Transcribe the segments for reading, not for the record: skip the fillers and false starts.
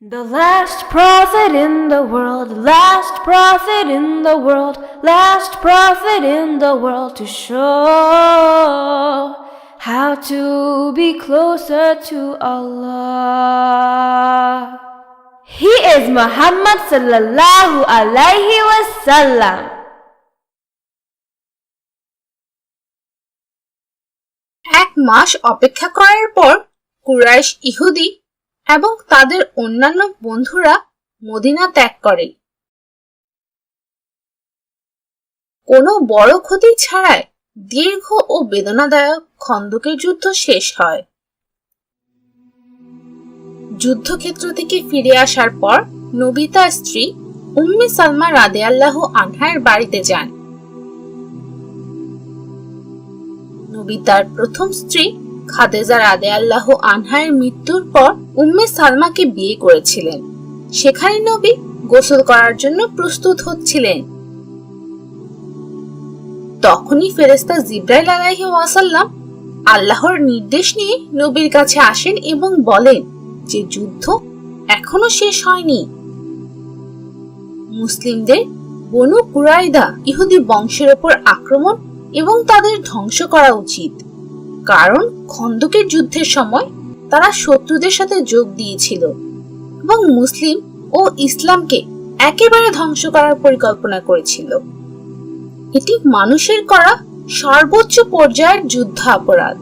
The last prophet in the world, last prophet in the world, last prophet in the world to show how to be closer to Allah. He is Muhammad sallallahu alaihi wasallam. এক মাস অপেক্ষা করার পর কুরাইশ ইহুদি এবং তাদের অন্যান্য বন্ধুরা Medina ত্যাগ করে। কোনো বড় ক্ষতি ছাড়াই দীর্ঘ ও বেদনাদায়ক খন্দকের যুদ্ধ শেষ হয়। যুদ্ধক্ষেত্র থেকে ফিরে আসার পর নবী তার স্ত্রী উম্মে সালমা রাদিয়াল্লাহু আনহার বাড়িতে যান। নবী তার প্রথম স্ত্রী খাদিজা রাদিয়াল্লাহু আনহার মৃত্যুর পর উম্মে সালমাকে বিয়ে করেছিলেন। সেখানে নবী গোসল করার জন্য প্রস্তুত হচ্ছিলেন। তখনই ফেরেশতা জিবরাইল আলাইহিস ওয়াসাল্লাম আল্লাহর নির্দেশ নিয়ে নবীর কাছে আসেন এবং বলেন যে যুদ্ধ এখনো শেষ হয়নি। মুসলিমদের বনু কুরাইদা ইহুদি বংশের উপর আক্রমণ এবং তাদের ধ্বংস করা উচিত, কারণ খন্দকের যুদ্ধের সময় তারা শত্রুদের সাথে যোগ দিয়েছিল এবং মুসলিম ও ইসলামকে একেবারে ধ্বংস করার পরিকল্পনা করেছিল। এটি মানুষের করা সর্বোচ্চ পর্যায়ের যুদ্ধ অপরাধ।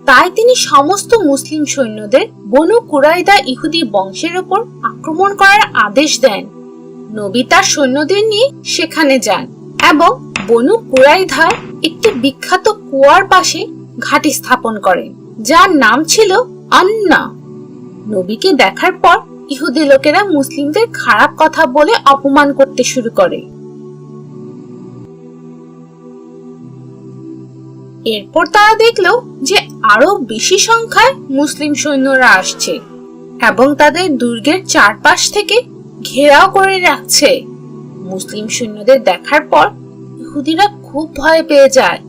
তাই তিনি সমস্ত মুসলিম সৈন্যদের বনু কুরাইদা ইহুদি বংশের উপর আক্রমণ করার আদেশ দেন। নবী তার সৈন্যদের নিয়ে সেখানে যান এবং বনু কুরাইদার একটি বিখ্যাত কুয়ার পাশে ঘাঁটি স্থাপন করেন, যার নাম ছিল আন্না। নবীকে দেখার পর ইহুদি লোকেরা মুসলিমদের খারাপ কথা বলে অপমান করতে শুরু করে। এরপর তারা দেখলো যে আরো বেশি সংখ্যায় মুসলিম সৈন্যরা আসছে এবং তাদের দুর্গের চারপাশ থেকে ঘেরাও করে রাখছে। মুসলিম সৈন্যদের দেখার পর ইহুদিরা খুব ভয় পেয়ে যায়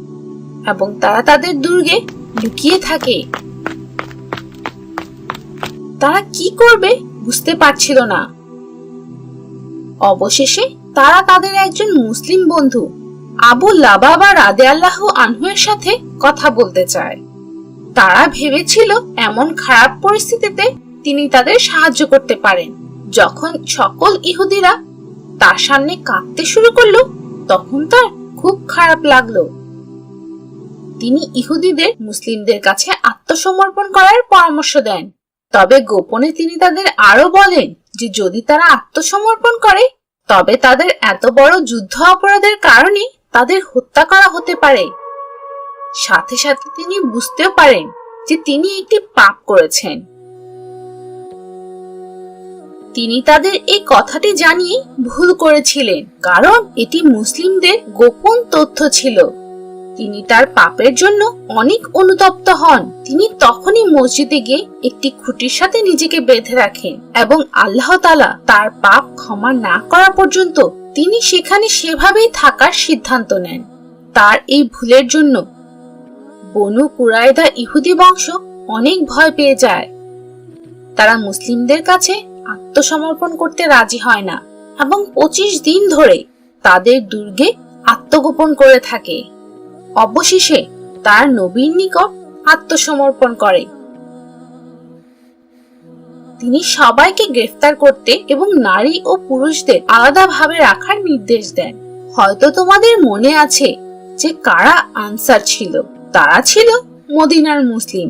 এবং তারা তাদের দুর্গে লুকিয়ে থাকে। তারা কি করবে বুঝতে পারছিল না। অবশেষে তারা তাদের একজন মুসলিম বন্ধু আবু লাবাবা রাদিয়াল্লাহু আনহুর সাথে কথা বলতে চায়। তারা ভেবেছিল এমন খারাপ পরিস্থিতিতে তিনি তাদের সাহায্য করতে পারেন। যখন সকল ইহুদিরা তার সামনে কাঁদতে শুরু করলো, তখন তার খুব খারাপ লাগলো। তিনি ইহুদিদের মুসলিমদের কাছে আত্মসমর্পণ করার পরামর্শ দেন, তবে গোপনে তিনি তাদের আরো বলেন যে যদি তারা আত্মসমর্পণ করে তবে তাদের এত বড় যুদ্ধ অপরাধের কারণে তাদের হত্যা করা হতে পারে। সাথে সাথে তিনি বুঝতেও পারেন যে তিনি একটি পাপ করেছেন। তিনি তাদের এই কথাটি জানিয়ে ভুল করেছিলেন, কারণ এটি মুসলিমদের গোপন তথ্য ছিল। তিনি তার পাপের জন্য অনেক অনুতপ্ত হন। তিনি তখনই মসজিদে গিয়ে একটি খুঁটির সাথে নিজেকে বেঁধে রাখেন এবং আল্লাহ তাআলা তার পাপ ক্ষমা না করা পর্যন্ত তিনি সেখানে সেভাবেই থাকার সিদ্ধান্ত নেন। তার এই ভুলের জন্য বনু কুরাইদা ইহুদি বংশ অনেক ভয় পেয়ে যায়। তারা মুসলিমদের কাছে আত্মসমর্পণ করতে রাজি হয় না এবং 25 দিন ধরে তাদের দুর্গে আত্মগোপন করে থাকে। অবশেষে তার নবীর নিকট আত্মসমর্পণ করে। তিনি সবাইকে গ্রেফতার করতে এবং নারী ও পুরুষদের আলাদাভাবে রাখার নির্দেশ দেন। হয়তো তোমাদের মনে আছে যে কারা আনসার ছিল। তারা ছিল মদিনার মুসলিম,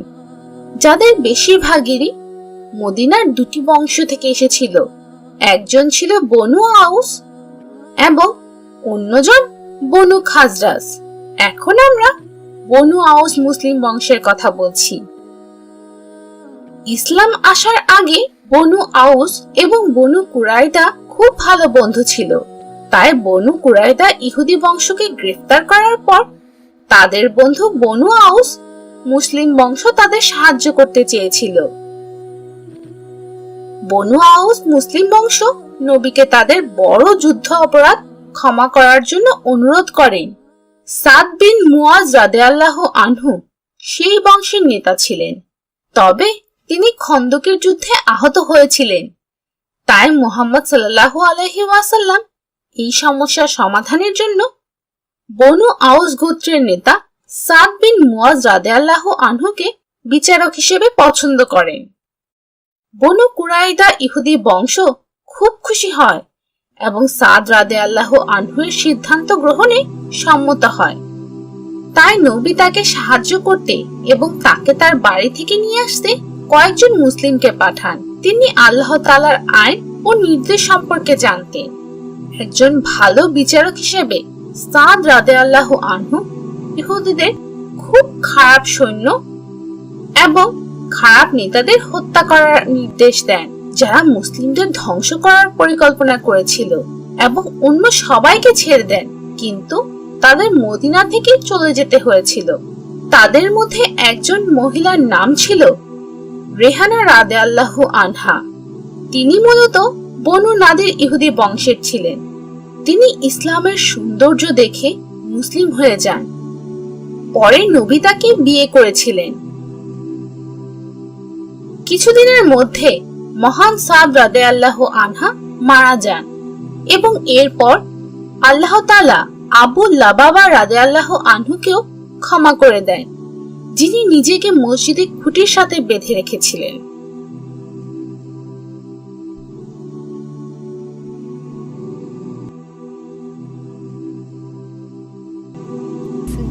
যাদের বেশিরভাগেরই মদিনার দুটি বংশ থেকে এসেছিল। একজন ছিল বনু আউস এবং অন্যজন বনু খাজরাজ। এখন আমরা বনু আউস মুসলিম বংশের কথা বলছি। ইসলাম আসার আগে বনু আউস এবং বনু কুরাইদা খুব ভালো বন্ধু ছিল। তাই বনু কুরাইদা ইহুদি বংশকে গ্রেফতার করার পর তাদের বন্ধু বনু আউস মুসলিম বংশ তাদের সাহায্য করতে চেয়েছিল। বনু আউস মুসলিম বংশ নবীকে তাদের বড় যুদ্ধ অপরাধ ক্ষমা করার জন্য অনুরোধ করেন। সাদ বিন মুআজ রাদিয়াল্লাহু আনহু সেই বংশের নেতা ছিলেন। তবে তিনি খন্দকের যুদ্ধে আহত হয়েছিলেন। তাই মুহাম্মদ সাল্লাল্লাহু আলাইহি ওয়াসাল্লাম এই সমস্যার সমাধানের জন্য বনু আউস গোত্রের নেতা সাদ বিন মুয়াজ রাদিয়াল্লাহু আনহুকে বিচারক হিসেবে পছন্দ করেন। বনু কুরাইদা ইহুদি বংশ খুব খুশি হয় এবং সাদ রাদিয়াল্লাহু আনহুর সিদ্ধান্ত গ্রহণে সম্মত হয়। তাই নবী তাকে সাহায্য করতে এবং তাকে তার বাড়ি থেকে নিয়ে আসতে কয়েকজন মুসলিমকে পাঠান। তিনি আল্লাহ তাআলার আইন ও নির্দেশ সম্পর্কে জানতেন। একজন ভালো বিচারক হিসেবে সাদ রাদিয়াল্লাহু আনহু ইহুদিদের খুব খারাপ সৈন্য এবং খারাপ নেতাদের হত্যা করার নির্দেশ দেন, যারা মুসলিমদের ধ্বংস করার পরিকল্পনা করেছিল, এবং অন্য সবাইকে ছেড়ে দেন, কিন্তু তাদের মদিনা থেকে চলে যেতে হয়েছিল। তাদের মধ্যে একজন মহিলার নাম ছিল রেহানা রাদিয়াল্লাহু আনহা। তিনি মূলত বনু নাদির ইহুদি বংশের ছিলেন। তিনি ইসলামের সৌন্দর্য দেখে মুসলিম হয়ে যান। পরে নবী তাকে বিয়ে করেছিলেন। কিছুদিনের মধ্যে মহান সাদ রাদিয়াল্লাহু আনহা মারা যান এবং এরপর আল্লাহ তাআলা আবু লাবাবা রাদিয়াল্লাহু আনহুকেও ক্ষমা করে দেন, যিনি নিজেকে মসজিদে খুঁটির সাথে বেঁধে রেখেছিলেন।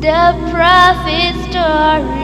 The prophet story